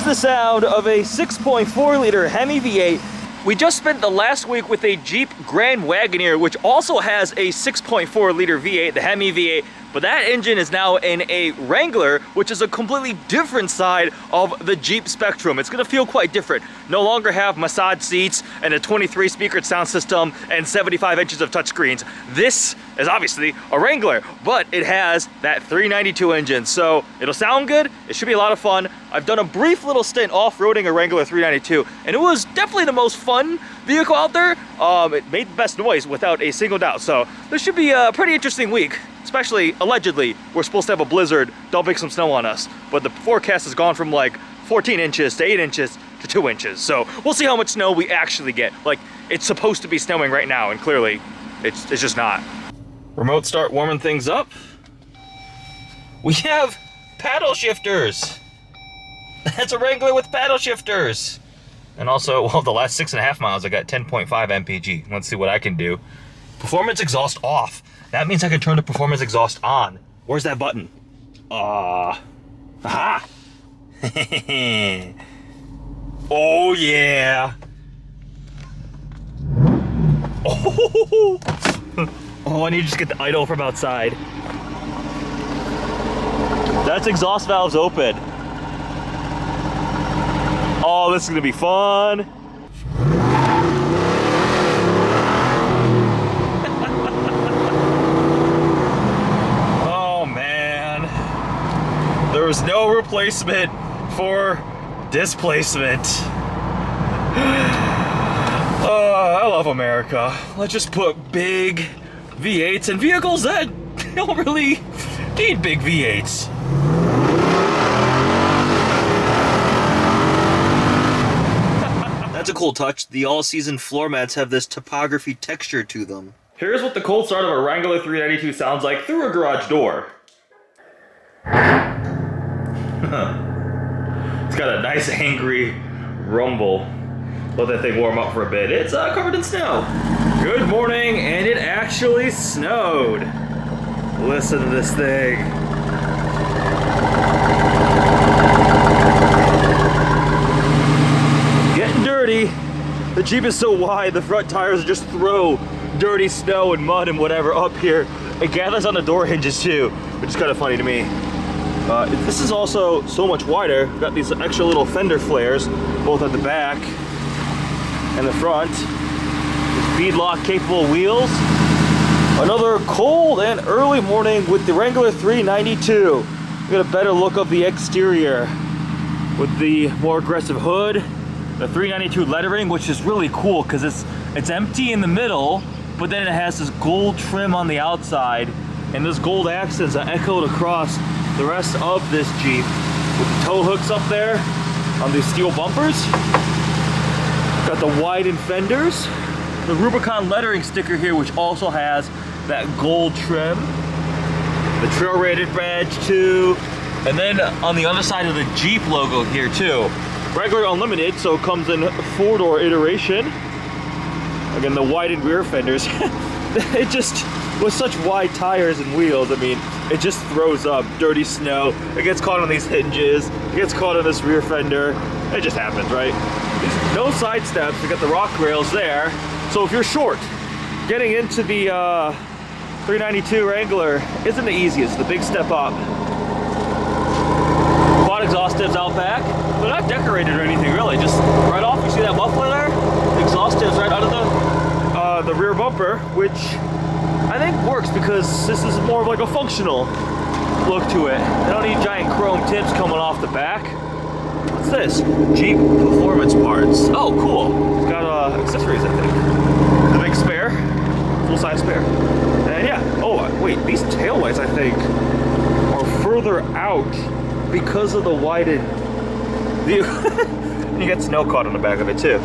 the sound of a 6.4 liter Hemi V8. We just spent the last week with a Jeep Grand Wagoneer, which also has a 6.4 liter V8, the Hemi V8, but that engine is now in a Wrangler, which is a completely different side of the Jeep spectrum. It's gonna feel quite different. No longer have massage seats and a 23 speaker sound system and 75 inches of touchscreens. This is obviously a Wrangler, but it has that 392 engine, so it'll sound good. It should be a lot of fun. I've done a brief little stint off-roading a Wrangler 392, and it was definitely the most fun vehicle out there. It made the best noise without a single doubt, so this should be a pretty interesting week. Especially, allegedly, we're supposed to have a blizzard dumping some snow on us, but the forecast has gone from like 14 inches to 8 inches to 2 inches, so we'll see how much snow we actually get. Like, it's supposed to be snowing right now, and clearly it's just not. Remote start warming things up. We have paddle shifters. That's a Wrangler with paddle shifters. And also, well, the last 6.5 miles I got 10.5 mpg. Let's see what I can do. Performance exhaust off. That means I can turn the performance exhaust on. Where's that button? Aha! Oh yeah! Oh! Oh, I need to just get the idle from outside. That's exhaust valves open. Oh, this is gonna be fun. There was no replacement for displacement. I love America. Let's just put big V8s in vehicles that don't really need big V8s. That's a cool touch. The all-season floor mats have this topography texture to them. Here's what the cold start of a Wrangler 392 sounds like through a garage door. It's got a nice angry rumble. Let that thing warm up for a bit. It's covered in snow. Good morning, and it actually snowed. Listen to this thing. Getting dirty. The Jeep is so wide, the front tires just throw dirty snow and mud and whatever up here. It gathers on the door hinges too, which is kind of funny to me. This is also so much wider. We've got these extra little fender flares, both at the back and the front. Speed lock capable wheels. Another cold and early morning with the Wrangler 392. We got a better look of the exterior with the more aggressive hood, the 392 lettering, which is really cool because it's empty in the middle, but then it has this gold trim on the outside, and this gold accents are echoed across the rest of this Jeep with the tow hooks up there on these steel bumpers. Got the widened fenders, the Rubicon lettering sticker here, which also has that gold trim, the trail rated badge too, and then on the other side of the Jeep logo here too, Wrangler Unlimited, so it comes in 4-door iteration. Again, the widened rear fenders. It just, with such wide tires and wheels, I mean, it just throws up dirty snow. It gets caught on these hinges. It gets caught on this rear fender. It just happens, right? No side steps. We got the rock rails there. So if you're short, getting into the 392 Wrangler isn't the easiest. The big step up. Quad exhaust tips out back. They're not decorated or anything really. Just right off, you see that muffler there? The exhaust tips right out of the rear bumper, which I think works because this is more of like a functional look to it. They don't need giant chrome tips coming off the back. What's this? Jeep performance parts. Oh, cool. It's got accessories, I think. The big spare, full-size spare. And yeah, oh wait, these taillights I think are further out because of the widened view. You get snow caught on the back of it too.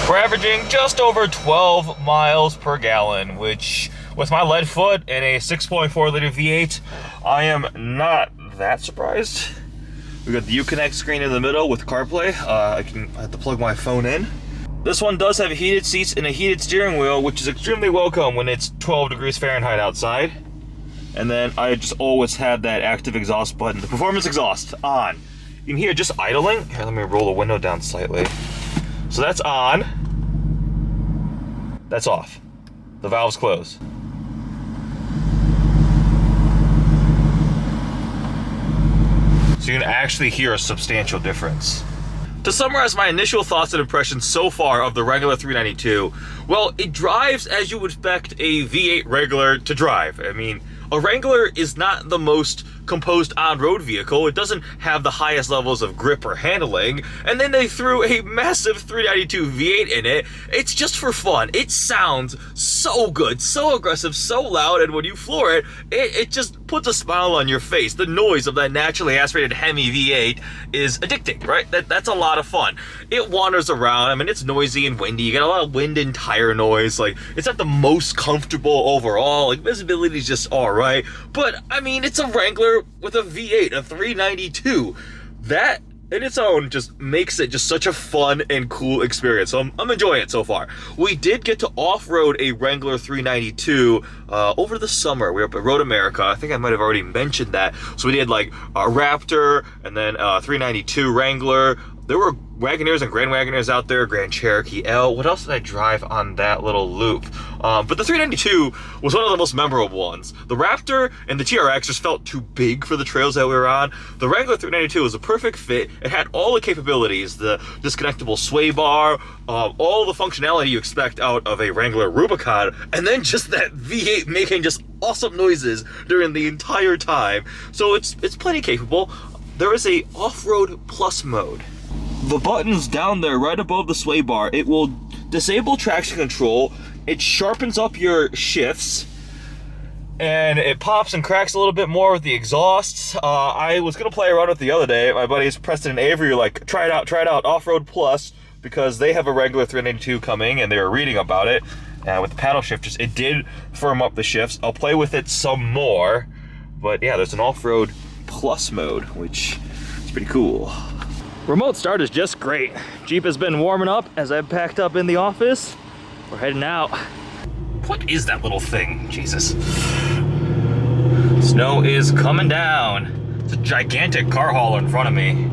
We're averaging just over 12 miles per gallon, which with my lead foot and a 6.4 liter V8, I am not that surprised. We got the Uconnect screen in the middle with CarPlay. I have to plug my phone in. This one does have heated seats and a heated steering wheel, which is extremely welcome when it's 12 degrees Fahrenheit outside. And then I just always had that active exhaust button, the performance exhaust, on. You can hear it just idling. Here, let me roll the window down slightly. So that's on. That's off. The valve's closed. So you can actually hear a substantial difference. To summarize my initial thoughts and impressions so far of the Wrangler 392, well, it drives as you would expect a V8 Wrangler to drive. I mean, a Wrangler is not the most composed on-road vehicle. It doesn't have the highest levels of grip or handling, and then they threw a massive 392 V8 in it. It's just for fun. It sounds so good, so aggressive, so loud, and when you floor it, it just puts a smile on your face. The noise of that naturally aspirated Hemi V8 is addicting, right? That's a lot of fun. It wanders around. I mean, it's noisy and windy. You get a lot of wind and tire noise. Like, it's not the most comfortable overall. Like, visibility is just all right. But, I mean, it's a Wrangler with a V8, a 392. That in its own just makes it just such a fun and cool experience. So I'm enjoying it so far. We did get to off-road a Wrangler 392 over the summer. We were up at Road America. I think I might have already mentioned that. So we did like a Raptor and then 392 Wrangler. There were Wagoners and Grand Wagoners out there, Grand Cherokee L. What else did I drive on that little loop? But the 392 was one of the most memorable ones. The Raptor and the TRX just felt too big for the trails that we were on. The Wrangler 392 was a perfect fit. It had all the capabilities, the disconnectable sway bar, all the functionality you expect out of a Wrangler Rubicon, and then just that V8 making just awesome noises during the entire time. So it's plenty capable. There is a off-road plus mode. The button's down there right above the sway bar. It will disable traction control. It sharpens up your shifts. And it pops and cracks a little bit more with the exhausts. I was gonna play around with it the other day. My buddies Preston and Avery were like, try it out, off-road plus, because they have a Wrangler 392 coming and they were reading about it. With the paddle shifters, it did firm up the shifts. I'll play with it some more. But yeah, there's an off-road plus mode, which is pretty cool. Remote start is just great. Jeep has been warming up as I've packed up in the office. We're heading out. What is that little thing? Jesus. Snow is coming down. It's a gigantic car hauler in front of me.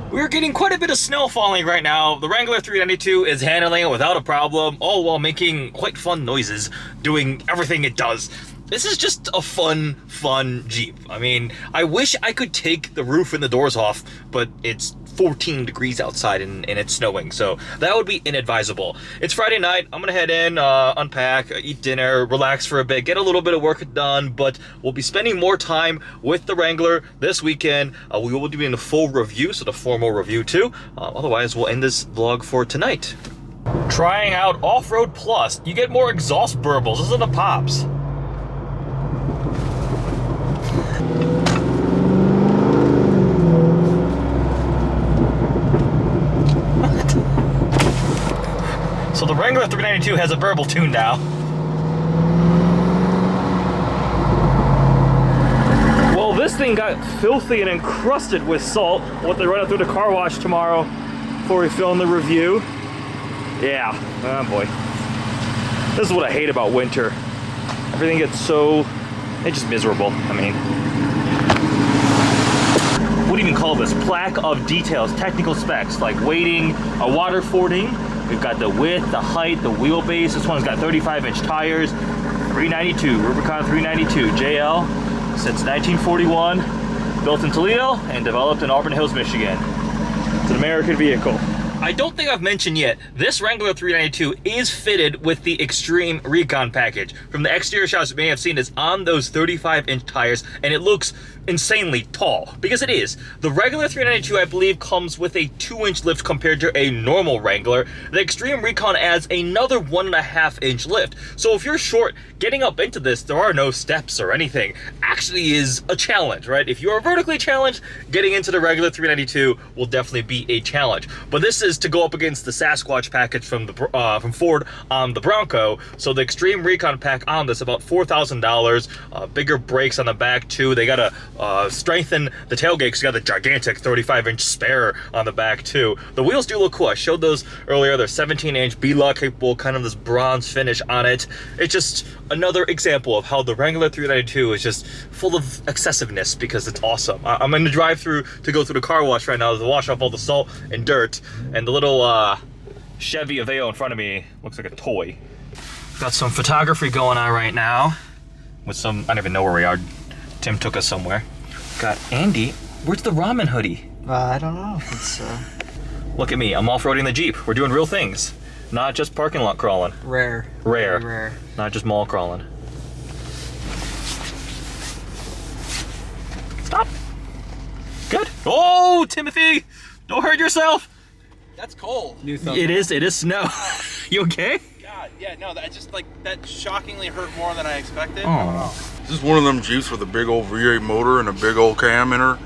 We're getting quite a bit of snow falling right now. The Wrangler 392 is handling it without a problem, all while making quite fun noises, doing everything it does. This is just a fun Jeep. I mean, I wish I could take the roof and the doors off, but it's 14 degrees outside and it's snowing, so that would be inadvisable. It's Friday night. I'm gonna head in, unpack, eat dinner, relax for a bit, get a little bit of work done, but we'll be spending more time with the Wrangler this weekend. We will be doing a full review, so the formal review too. Otherwise, we'll end this vlog for tonight. Trying out Off-Road Plus. You get more exhaust burbles. Those are the pops. So the Wrangler 392 has a burble tune now. Well, this thing got filthy and encrusted with salt. We'll have to run it through the car wash tomorrow before we film the review. Yeah, oh boy. This is what I hate about winter. Everything gets so, it's just miserable. I mean, what do you even call this? Plaque of details, technical specs like weighting, water fording. We've got the width, the height, the wheelbase. This one's got 35-inch tires. 392, Rubicon 392, JL, since 1941. Built in Toledo and developed in Auburn Hills, Michigan. It's an American vehicle. I don't think I've mentioned yet, this Wrangler 392 is fitted with the Xtreme Recon Package. From the exterior shots you may have seen, it's on those 35-inch tires, and it looks insanely tall, because it is. The regular 392, I believe, comes with a 2-inch lift compared to a normal Wrangler. The Xtreme Recon adds another 1.5-inch lift. So if you're short, getting up into this, there are no steps or anything, actually is a challenge, right? If you are vertically challenged, getting into the regular 392 will definitely be a challenge. But this is to go up against the Sasquatch package from Ford on the Bronco. So the Xtreme Recon pack on this, about $4,000. Bigger brakes on the back too. They got a Strengthen the tailgate because you got the gigantic 35-inch spare on the back too. The wheels do look cool. I showed those earlier. They're 17-inch, B-Lock capable, kind of this bronze finish on it. It's just another example of how the Wrangler 392 is just full of excessiveness because it's awesome. I'm in the drive-through to go through the car wash right now to wash off all the salt and dirt, and the little Chevy Aveo in front of me looks like a toy. Got some photography going on right now with some, I don't even know where we are. Tim took us somewhere. Got Andy. Where's the ramen hoodie? I don't know. It's Look at me. I'm off-roading the Jeep. We're doing real things. Not just parking lot crawling. rare. Rare. Very rare. Not just mall crawling. Stop. Good. Oh, Timothy! Don't hurt yourself. That's cold. It is snow. You okay? God, yeah, no, that just like that shockingly hurt more than I expected. Oh. Is this one of them Jeeps with a big old V8 motor and a big old cam in her?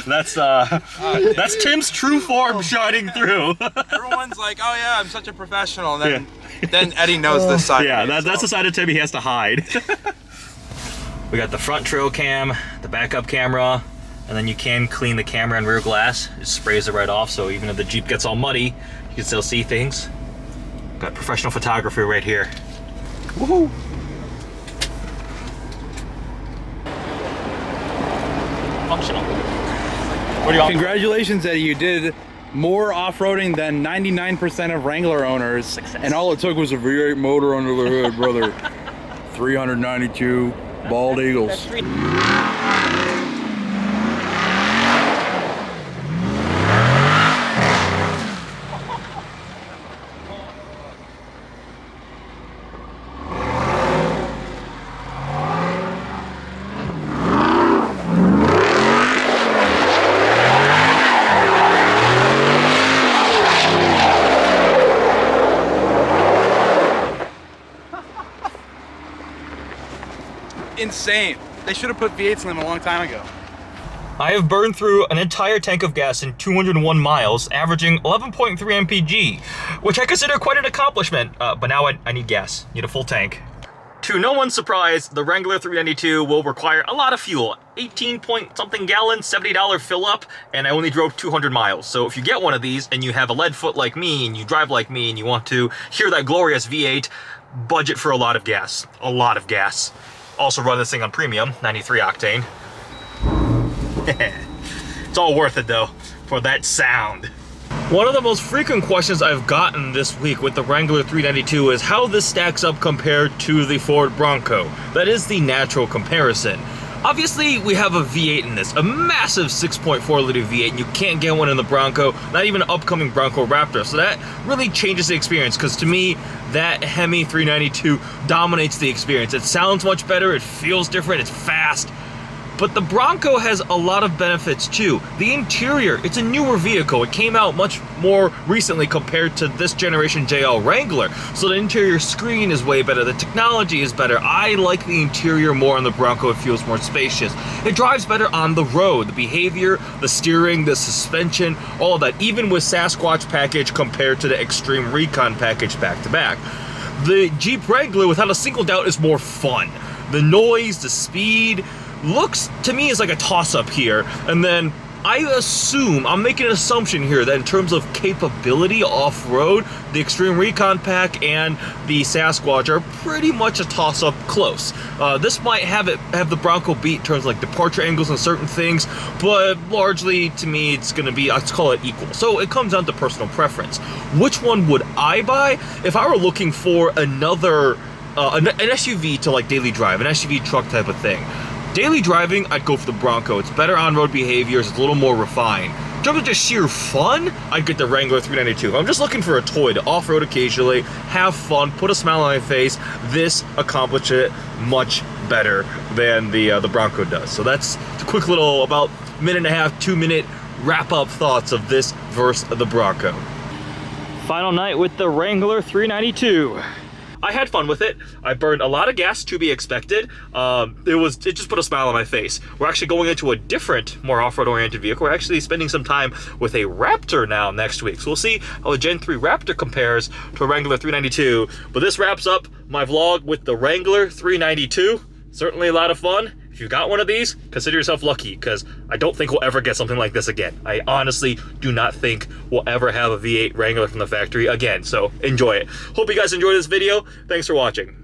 That's Tim's true form shining through. Everyone's like, "Oh yeah, I'm such a professional." And then Eddie knows this side. Yeah, of me, that's the so. side of Tim he has to hide. We got the front trail cam, the backup camera, and then you can clean the camera and rear glass. It sprays it right off, so even if the Jeep gets all muddy, you can still see things. Got professional photography right here. Woohoo! Functional. What do you Congratulations, Eddie. You did more off-roading than 99% of Wrangler owners. Success. And all it took was a V8 motor under the hood, brother. 392 bald eagles. Insane. They should have put V8s in them a long time ago. I have burned through an entire tank of gas in 201 miles, averaging 11.3 mpg, which I consider quite an accomplishment, but now I need gas, need a full tank. To no one's surprise, the Wrangler 392 will require a lot of fuel, 18 point something gallons, $70 fill up, and I only drove 200 miles. So if you get one of these and you have a lead foot like me and you drive like me and you want to hear that glorious V8, budget for a lot of gas, Also run this thing on premium, 93 octane. It's all worth it though, for that sound. One of the most frequent questions I've gotten this week with the Wrangler 392 is how this stacks up compared to the Ford Bronco. That is the natural comparison. Obviously, we have a V8 in this, a massive 6.4 liter V8, and you can't get one in the Bronco, not even an upcoming Bronco Raptor. So that really changes the experience, because to me, that Hemi 392 dominates the experience. It sounds much better, it feels different, it's fast. But the Bronco has a lot of benefits too. The interior, it's a newer vehicle. It came out much more recently compared to this generation JL Wrangler. So the interior screen is way better. The technology is better. I like the interior more on the Bronco. It feels more spacious. It drives better on the road. The behavior, the steering, the suspension, all of that. Even with Sasquatch package compared to the Xtreme Recon package back to back. The Jeep Wrangler, without a single doubt, is more fun. The noise, the speed, looks to me is like a toss-up here, and then I assume, I'm making an assumption here that in terms of capability off-road, the Xtreme Recon Pack and the Sasquatch are pretty much a toss-up close. This might have the Bronco beat in terms of like departure angles and certain things, but largely to me it's gonna be, let's call it equal. So it comes down to personal preference. Which one would I buy? If I were looking for another, an SUV to like daily drive, an SUV truck type of thing, daily driving, I'd go for the Bronco. It's better on-road behaviors, it's a little more refined. In terms of just sheer fun, I'd get the Wrangler 392. I'm just looking for a toy to off-road occasionally, have fun, put a smile on my face. This accomplishes it much better than the Bronco does. So that's a quick little, about minute and a half, 2 minute wrap-up thoughts of this versus the Bronco. Final night with the Wrangler 392. I had fun with it. I burned a lot of gas, to be expected. It just put a smile on my face. We're actually going into a different, more off-road oriented vehicle. We're actually spending some time with a Raptor now next week. So we'll see how a Gen 3 Raptor compares to a Wrangler 392. But this wraps up my vlog with the Wrangler 392. Certainly a lot of fun. If you got one of these, consider yourself lucky, because I don't think we'll ever get something like this again. I honestly do not think we'll ever have a V8 Wrangler from the factory again, so enjoy it. Hope you guys enjoyed this video. Thanks for watching.